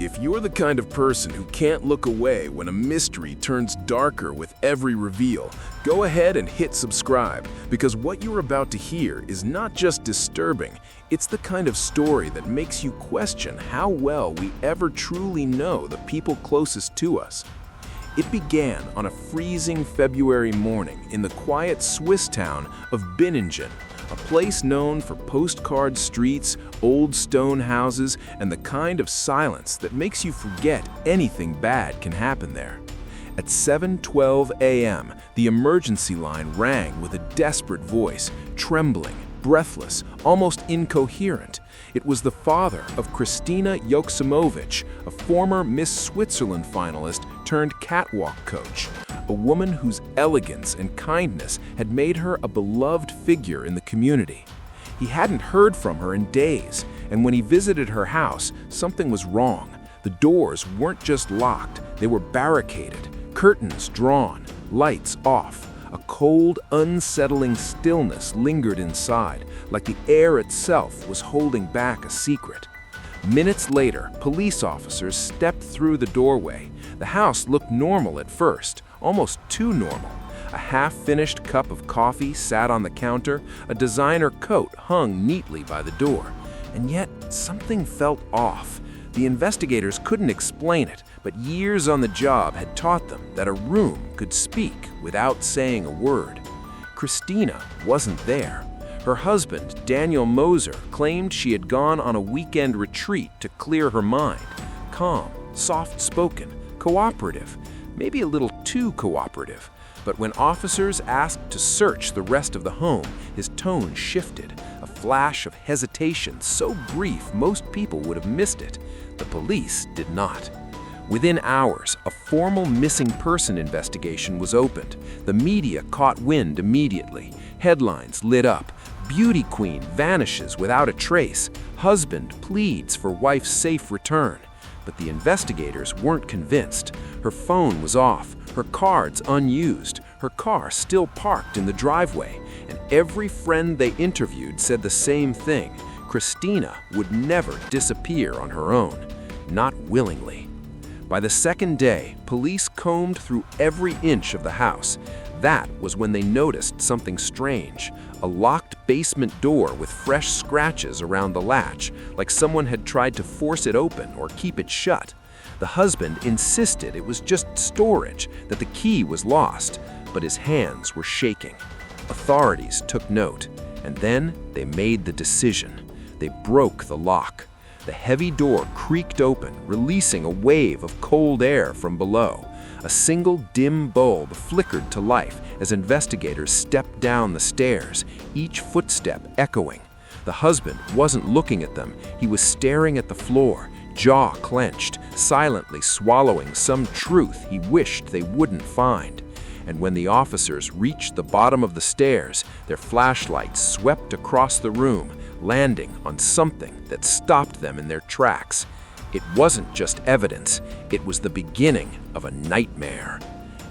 If you're the kind of person who can't look away when a mystery turns darker with every reveal, go ahead and hit subscribe, because what you're about to hear is not just disturbing, it's the kind of story that makes you question how well we ever truly know the people closest to us. It began on a freezing February morning in the quiet Swiss town of Binningen, a place known for postcard streets, old stone houses, and the kind of silence that makes you forget anything bad can happen there. At 7:12 a.m., the emergency line rang with a desperate voice, trembling, breathless, almost incoherent. It was the father of Kristina Joksimovic, a former Miss Switzerland finalist turned catwalk coach, a woman whose elegance and kindness had made her a beloved figure in the community. He hadn't heard from her in days, and when he visited her house, something was wrong. The doors weren't just locked, they were barricaded, curtains drawn, lights off. A cold, unsettling stillness lingered inside, like the air itself was holding back a secret. Minutes later, police officers stepped through the doorway. The house looked normal at first, almost too normal. A half-finished cup of coffee sat on the counter, a designer coat hung neatly by the door. And yet, something felt off. The investigators couldn't explain it, but years on the job had taught them that a room could speak without saying a word. Kristina wasn't there. Her husband, Daniel Moser, claimed she had gone on a weekend retreat to clear her mind. Calm, soft-spoken, cooperative, maybe a little too cooperative. But when officers asked to search the rest of the home, his tone shifted, a flash of hesitation so brief most people would have missed it. The police did not. Within hours, a formal missing person investigation was opened. The media caught wind immediately. Headlines lit up. Beauty queen vanishes without a trace. Husband pleads for wife's safe return. But the investigators weren't convinced. Her phone was off, her cards unused, her car still parked in the driveway, and every friend they interviewed said the same thing. Kristina would never disappear on her own, not willingly. By the second day, police combed through every inch of the house. That was when they noticed something strange, a locked basement door with fresh scratches around the latch, like someone had tried to force it open or keep it shut. The husband insisted it was just storage, that the key was lost, but his hands were shaking. Authorities took note, and then they made the decision. They broke the lock. The heavy door creaked open, releasing a wave of cold air from below. A single dim bulb flickered to life as investigators stepped down the stairs, each footstep echoing. The husband wasn't looking at them. He was staring at the floor, jaw clenched, silently swallowing some truth he wished they wouldn't find. And when the officers reached the bottom of the stairs, their flashlights swept across the room, landing on something that stopped them in their tracks. It wasn't just evidence, it was the beginning of a nightmare.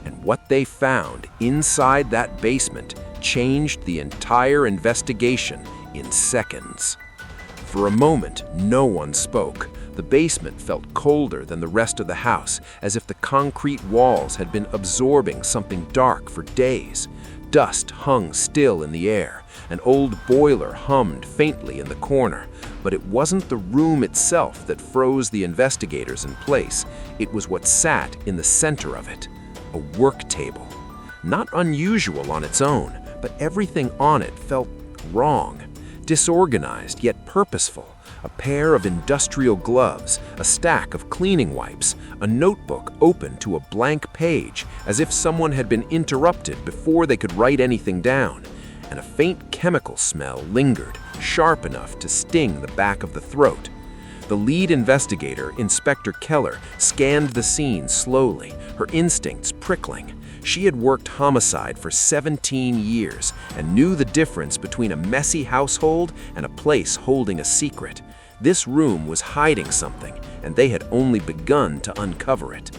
And what they found inside that basement changed the entire investigation in seconds. For a moment, no one spoke. The basement felt colder than the rest of the house, as if the concrete walls had been absorbing something dark for days. Dust hung still in the air. An old boiler hummed faintly in the corner. But it wasn't the room itself that froze the investigators in place. It was what sat in the center of it, a work table. Not unusual on its own, but everything on it felt wrong. Disorganized yet purposeful. A pair of industrial gloves, a stack of cleaning wipes, a notebook open to a blank page, as if someone had been interrupted before they could write anything down. And a faint chemical smell lingered, sharp enough to sting the back of the throat. The lead investigator, Inspector Keller, scanned the scene slowly, her instincts prickling. She had worked homicide for 17 years and knew the difference between a messy household and a place holding a secret. This room was hiding something, and they had only begun to uncover it.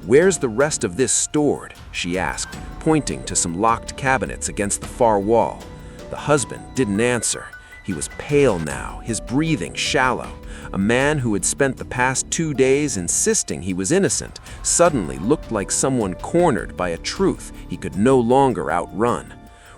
"Where's the rest of this stored?" she asked, pointing to some locked cabinets against the far wall. The husband didn't answer. He was pale now, his breathing shallow. A man who had spent the past 2 days insisting he was innocent suddenly looked like someone cornered by a truth he could no longer outrun.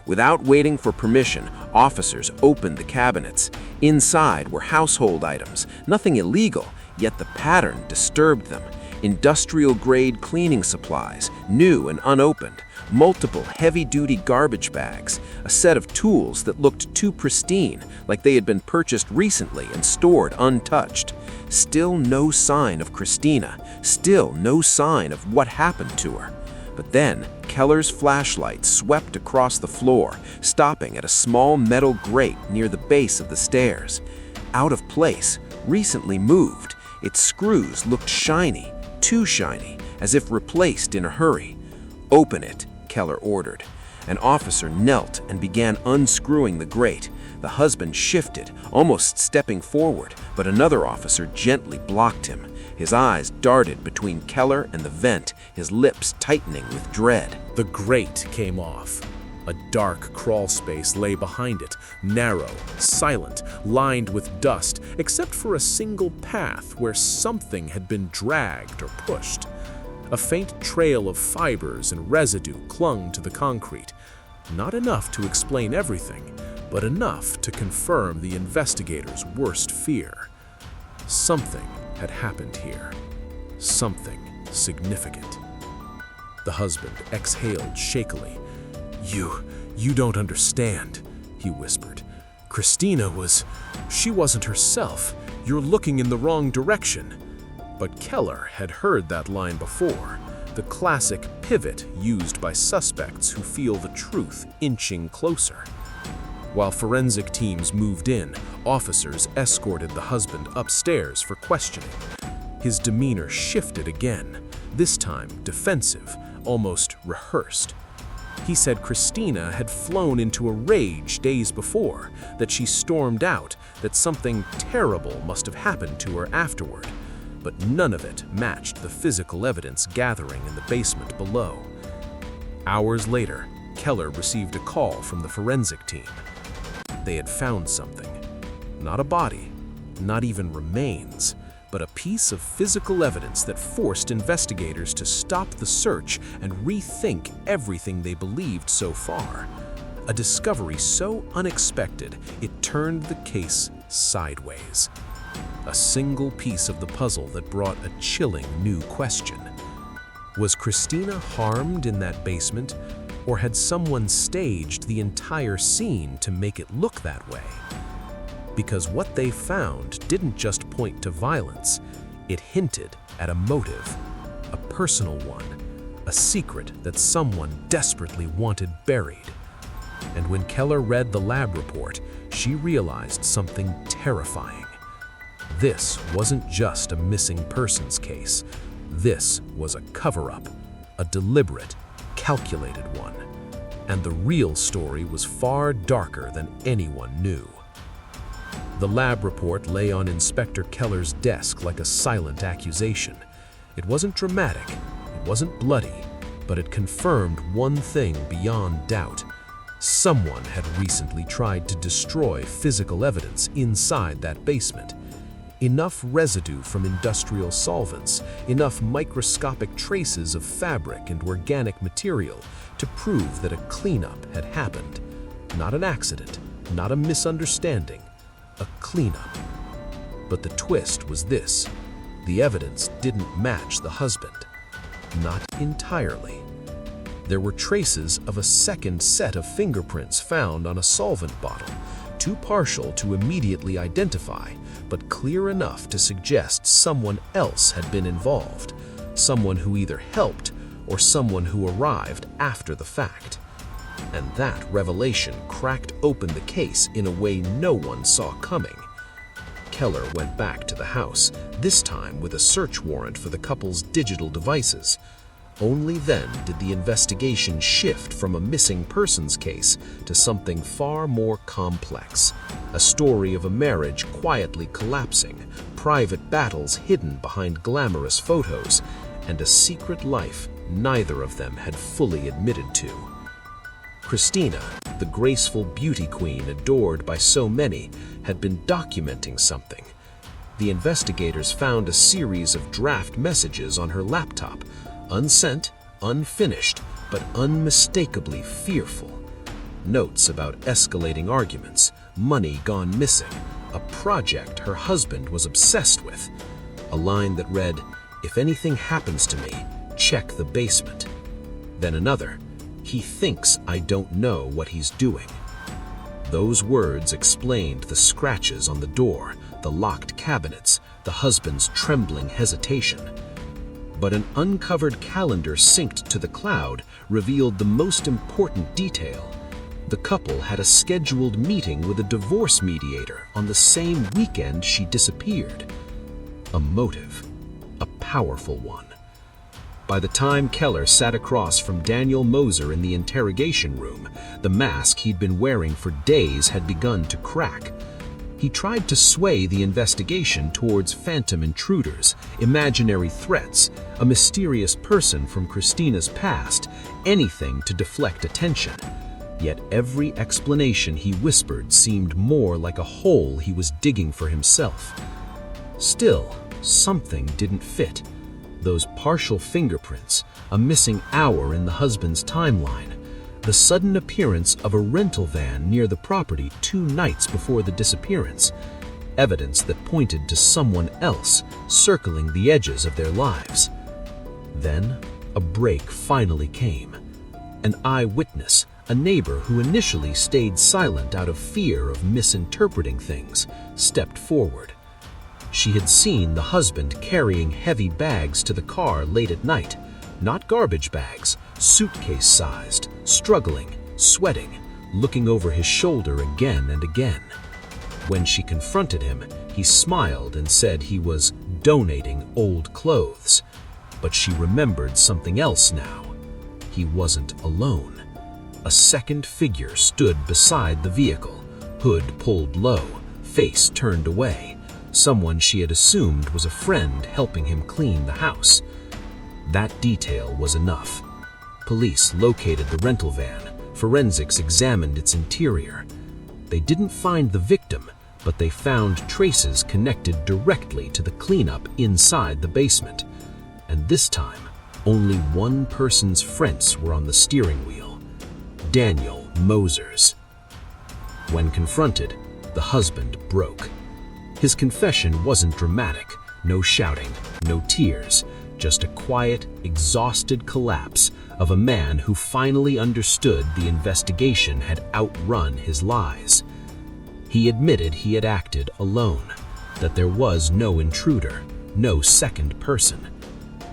Without waiting for permission, officers opened the cabinets. Inside were household items, nothing illegal, yet the pattern disturbed them. Industrial-grade cleaning supplies, new and unopened, multiple heavy-duty garbage bags, a set of tools that looked too pristine, like they had been purchased recently and stored untouched. Still no sign of Kristina, still no sign of what happened to her. But then, Keller's flashlight swept across the floor, stopping at a small metal grate near the base of the stairs. Out of place, recently moved, its screws looked shiny, too shiny, as if replaced in a hurry. "Open it," Keller ordered. An officer knelt and began unscrewing the grate. The husband shifted, almost stepping forward, but another officer gently blocked him. His eyes darted between Keller and the vent, his lips tightening with dread. The grate came off. A dark crawl space lay behind it, narrow, silent, lined with dust, except for a single path where something had been dragged or pushed. A faint trail of fibers and residue clung to the concrete. Not enough to explain everything, but enough to confirm the investigators' worst fear. Something had happened here. Something significant. The husband exhaled shakily. You don't understand," he whispered. She wasn't herself. You're looking in the wrong direction." But Keller had heard that line before, the classic pivot used by suspects who feel the truth inching closer. While forensic teams moved in, officers escorted the husband upstairs for questioning. His demeanor shifted again, this time defensive, almost rehearsed. He said Kristina had flown into a rage days before, that she stormed out, that something terrible must have happened to her afterward. But none of it matched the physical evidence gathering in the basement below. Hours later, Keller received a call from the forensic team. They had found something. Not a body, not even remains, but a piece of physical evidence that forced investigators to stop the search and rethink everything they believed so far. A discovery so unexpected, it turned the case sideways. A single piece of the puzzle that brought a chilling new question. Was Kristina harmed in that basement, or had someone staged the entire scene to make it look that way? Because what they found didn't just point to violence, it hinted at a motive, a personal one, a secret that someone desperately wanted buried. And when Keller read the lab report, she realized something terrifying. This wasn't just a missing persons case. This was a cover-up, a deliberate, calculated one. And the real story was far darker than anyone knew. The lab report lay on Inspector Keller's desk like a silent accusation. It wasn't dramatic, it wasn't bloody, but it confirmed one thing beyond doubt. Someone had recently tried to destroy physical evidence inside that basement. Enough residue from industrial solvents, enough microscopic traces of fabric and organic material to prove that a cleanup had happened. Not an accident, not a misunderstanding, a cleanup. But the twist was this: the evidence didn't match the husband. Not entirely. There were traces of a second set of fingerprints found on a solvent bottle, too partial to immediately identify, but clear enough to suggest someone else had been involved, someone who either helped or someone who arrived after the fact. And that revelation cracked open the case in a way no one saw coming. Keller went back to the house, this time with a search warrant for the couple's digital devices. Only then did the investigation shift from a missing persons case to something far more complex. A story of a marriage quietly collapsing, private battles hidden behind glamorous photos, and a secret life neither of them had fully admitted to. Kristina, the graceful beauty queen adored by so many, had been documenting something. The investigators found a series of draft messages on her laptop, unsent, unfinished, but unmistakably fearful. Notes about escalating arguments, money gone missing, a project her husband was obsessed with. A line that read, "If anything happens to me, check the basement." Then another, "He thinks I don't know what he's doing." Those words explained the scratches on the door, the locked cabinets, the husband's trembling hesitation. But an uncovered calendar synced to the cloud revealed the most important detail. The couple had a scheduled meeting with a divorce mediator on the same weekend she disappeared. A motive, a powerful one. By the time Keller sat across from Daniel Moser in the interrogation room, the mask he'd been wearing for days had begun to crack. He tried to sway the investigation towards phantom intruders, imaginary threats, a mysterious person from Kristina's past, anything to deflect attention. Yet every explanation he whispered seemed more like a hole he was digging for himself. Still, something didn't fit. Those partial fingerprints, a missing hour in the husband's timeline, the sudden appearance of a rental van near the property 2 nights before the disappearance, evidence that pointed to someone else circling the edges of their lives. Then, a break finally came. An eyewitness, a neighbor who initially stayed silent out of fear of misinterpreting things, stepped forward. She had seen the husband carrying heavy bags to the car late at night, not garbage bags, suitcase-sized, struggling, sweating, looking over his shoulder again and again. When she confronted him, he smiled and said he was donating old clothes. But she remembered something else now. He wasn't alone. A second figure stood beside the vehicle, hood pulled low, face turned away. Someone she had assumed was a friend helping him clean the house. That detail was enough. Police located the rental van. Forensics examined its interior. They didn't find the victim, but they found traces connected directly to the cleanup inside the basement. And this time, only one person's prints were on the steering wheel: Daniel Moser's. When confronted, the husband broke. His confession wasn't dramatic, no shouting, no tears, just a quiet, exhausted collapse of a man who finally understood the investigation had outrun his lies. He admitted he had acted alone, that there was no intruder, no second person.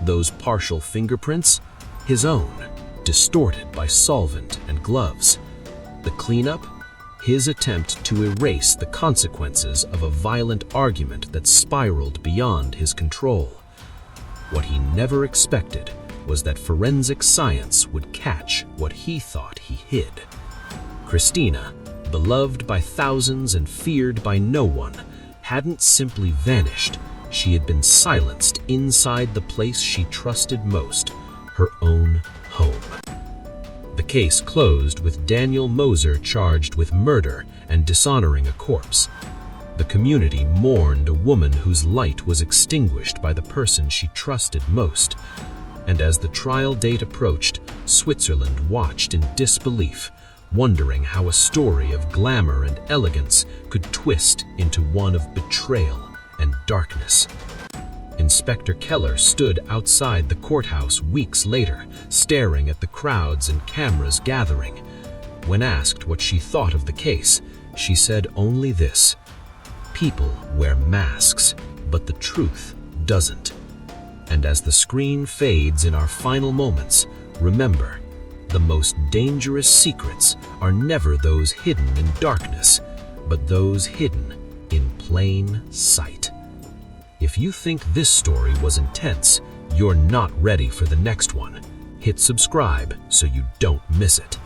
Those partial fingerprints, his own, distorted by solvent and gloves. The cleanup, his attempt to erase the consequences of a violent argument that spiraled beyond his control. What he never expected was that forensic science would catch what he thought he hid. Kristina, beloved by thousands and feared by no one, hadn't simply vanished. She had been silenced inside the place she trusted most, her own home. The case closed with Daniel Moser charged with murder and dishonoring a corpse. The community mourned a woman whose light was extinguished by the person she trusted most. And as the trial date approached, Switzerland watched in disbelief, wondering how a story of glamour and elegance could twist into one of betrayal and darkness. Inspector Keller stood outside the courthouse weeks later, staring at the crowds and cameras gathering. When asked what she thought of the case, she said only this: "People wear masks, but the truth doesn't." And as the screen fades in our final moments, remember, the most dangerous secrets are never those hidden in darkness, but those hidden in plain sight. If you think this story was intense, you're not ready for the next one. Hit subscribe so you don't miss it.